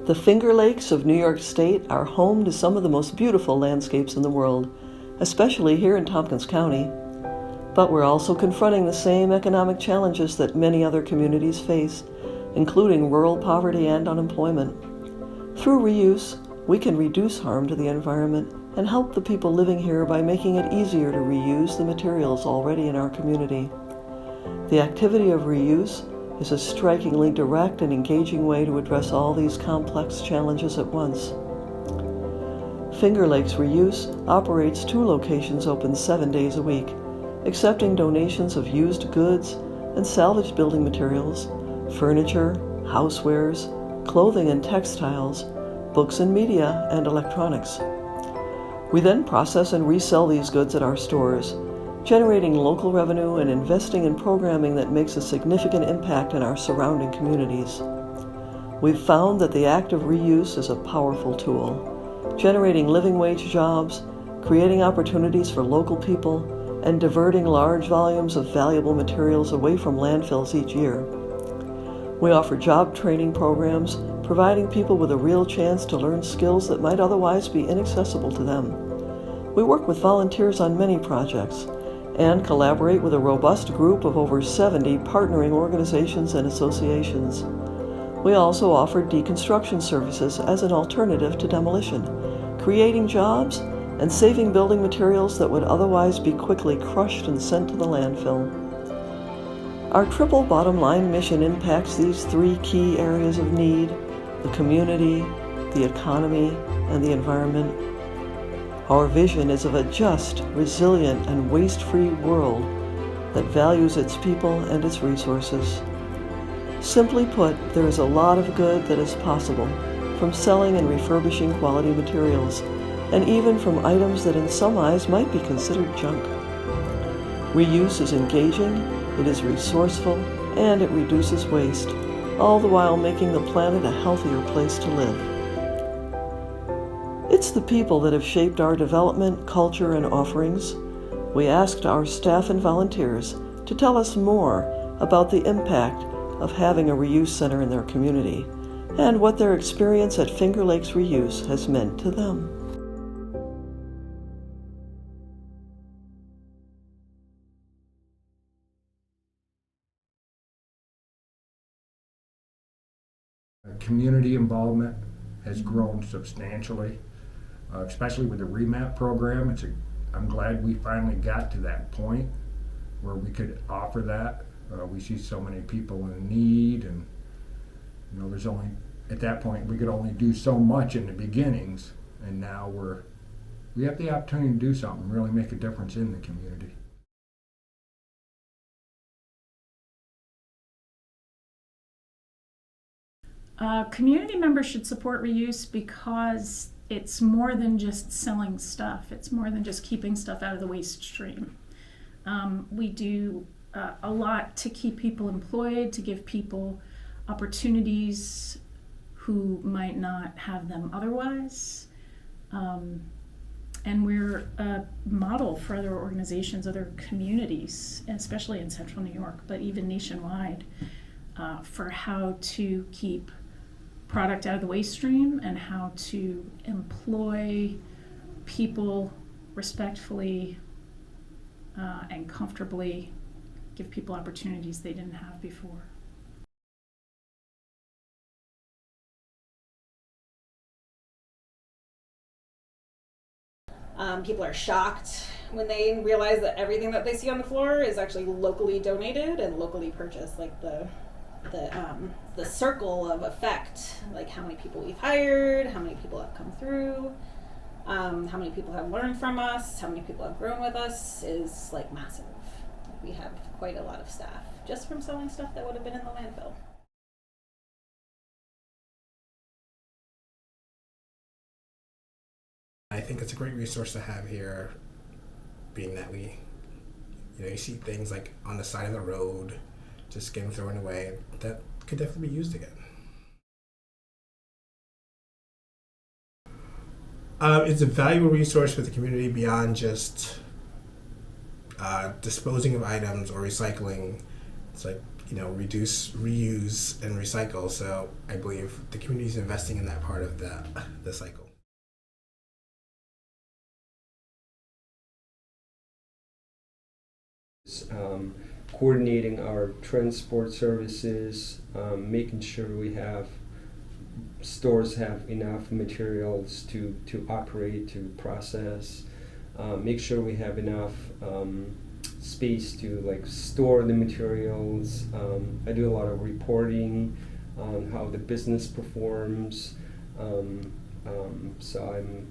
The Finger Lakes of New York State are home to some of the most beautiful landscapes in the world, especially here in Tompkins County. But we're also confronting the same economic challenges that many other communities face, including rural poverty and unemployment. Through ReUse, we can reduce harm to the environment and help the people living here by making it easier to reuse the materials already in our community. The activity of ReUse is a strikingly direct and engaging way to address all these complex challenges at once. Finger Lakes ReUse operates 2 locations open 7 days a week, accepting donations of used goods and salvaged building materials, furniture, housewares, clothing and textiles, books and media, and electronics. We then process and resell these goods at our stores, generating local revenue and investing in programming that makes a significant impact in our surrounding communities. We've found that the act of reuse is a powerful tool, generating living wage jobs, creating opportunities for local people, and diverting large volumes of valuable materials away from landfills each year. We offer job training programs, providing people with a real chance to learn skills that might otherwise be inaccessible to them. We work with volunteers on many projects and collaborate with a robust group of over 70 partnering organizations and associations. We also offer deconstruction services as an alternative to demolition, creating jobs and saving building materials that would otherwise be quickly crushed and sent to the landfill. Our triple bottom line mission impacts these 3 key areas of need: the community, the economy, and the environment. Our vision is of a just, resilient, and waste-free world that values its people and its resources. Simply put, there is a lot of good that is possible from selling and refurbishing quality materials, and even from items that in some eyes might be considered junk. ReUse is engaging, it is resourceful, and it reduces waste, all the while making the planet a healthier place to live. It's the people that have shaped our development, culture, and offerings. We asked our staff and volunteers to tell us more about the impact of having a reuse center in their community and what their experience at Finger Lakes ReUse has meant to them. Community involvement has grown substantially, especially with the REMAP program. I'm glad we finally got to that point where we could offer that. We see so many people in need, and there's only, at that point, we could only do so much in the beginnings, and now we have the opportunity to do something, really make a difference in the community. Community members should support ReUse because it's more than just selling stuff. It's more than just keeping stuff out of the waste stream. We do a lot to keep people employed, to give people opportunities who might not have them otherwise. And we're a model for other organizations, other communities, especially in Central New York, but even nationwide, for how to keep product out of the waste stream and how to employ people respectfully and comfortably, give people opportunities they didn't have before. People are shocked when they realize that everything that they see on the floor is actually locally donated and locally purchased, like the circle of effect, like how many people we've hired, how many people have come through, how many people have learned from us, how many people have grown with us is like massive. We have quite a lot of staff just from selling stuff that would have been in the landfill. I think it's a great resource to have here, being that you see things like on the side of the road, just getting thrown away, that could definitely be used again. It's a valuable resource for the community beyond just disposing of items or recycling. It's like reduce, reuse, and recycle. So I believe the community is investing in that part of the cycle. Coordinating our transport services, making sure stores have enough materials to operate, to process, make sure we have enough space to store the materials. I do a lot of reporting on how the business performs. So I'm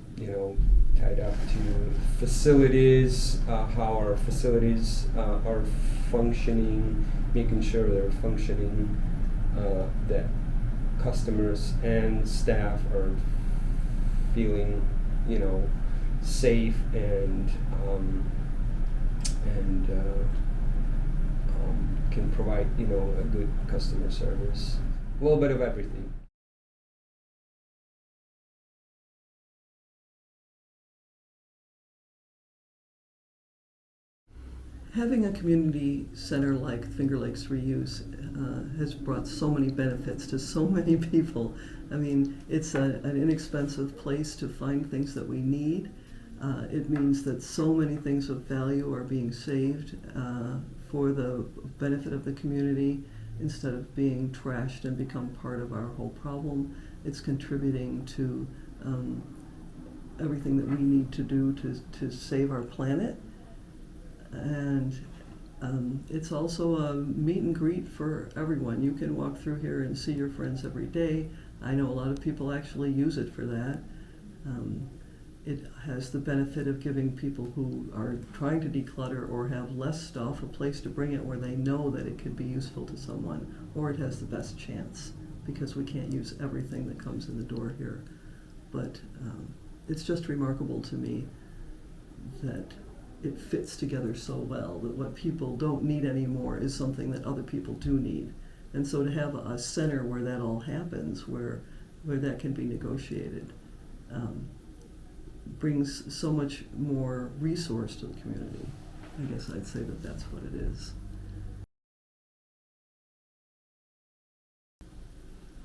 tied up to facilities, how our facilities are functioning, making sure they're functioning, that customers and staff are feeling safe and can provide a good customer service. A little bit of everything. Having a community center like Finger Lakes ReUse has brought so many benefits to so many people. I mean, it's an inexpensive place to find things that we need. It means that so many things of value are being saved for the benefit of the community instead of being trashed and become part of our whole problem. It's contributing to everything that we need to do to save our planet. And it's also a meet and greet for everyone. You can walk through here and see your friends every day. I know a lot of people actually use it for that. It has the benefit of giving people who are trying to declutter or have less stuff a place to bring it where they know that it could be useful to someone, or it has the best chance, because we can't use everything that comes in the door here. But it's just remarkable to me that it fits together so well, that what people don't need anymore is something that other people do need. And so to have a center where that all happens, where that can be negotiated, brings so much more resource to the community. I guess I'd say that that's what it is.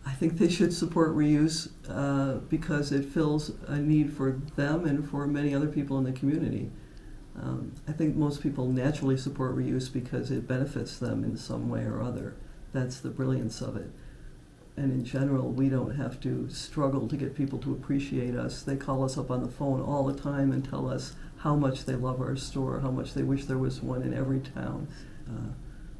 I think they should support ReUse because it fills a need for them and for many other people in the community. I think most people naturally support ReUse because it benefits them in some way or other. That's the brilliance of it. And in general, we don't have to struggle to get people to appreciate us. They call us up on the phone all the time and tell us how much they love our store, how much they wish there was one in every town.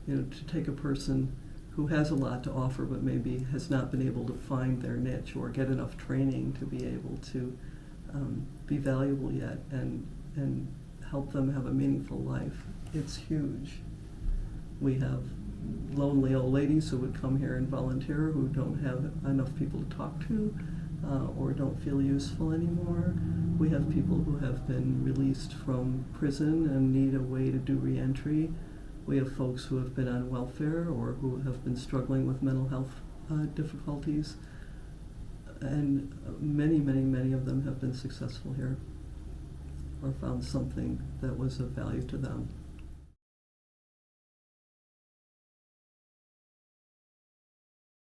To take a person who has a lot to offer but maybe has not been able to find their niche or get enough training to be able to be valuable yet and help them have a meaningful life. It's huge. We have lonely old ladies who would come here and volunteer who don't have enough people to talk to or don't feel useful anymore. We have people who have been released from prison and need a way to do reentry. We have folks who have been on welfare or who have been struggling with mental health difficulties. And many, many, many of them have been successful here or found something that was of value to them.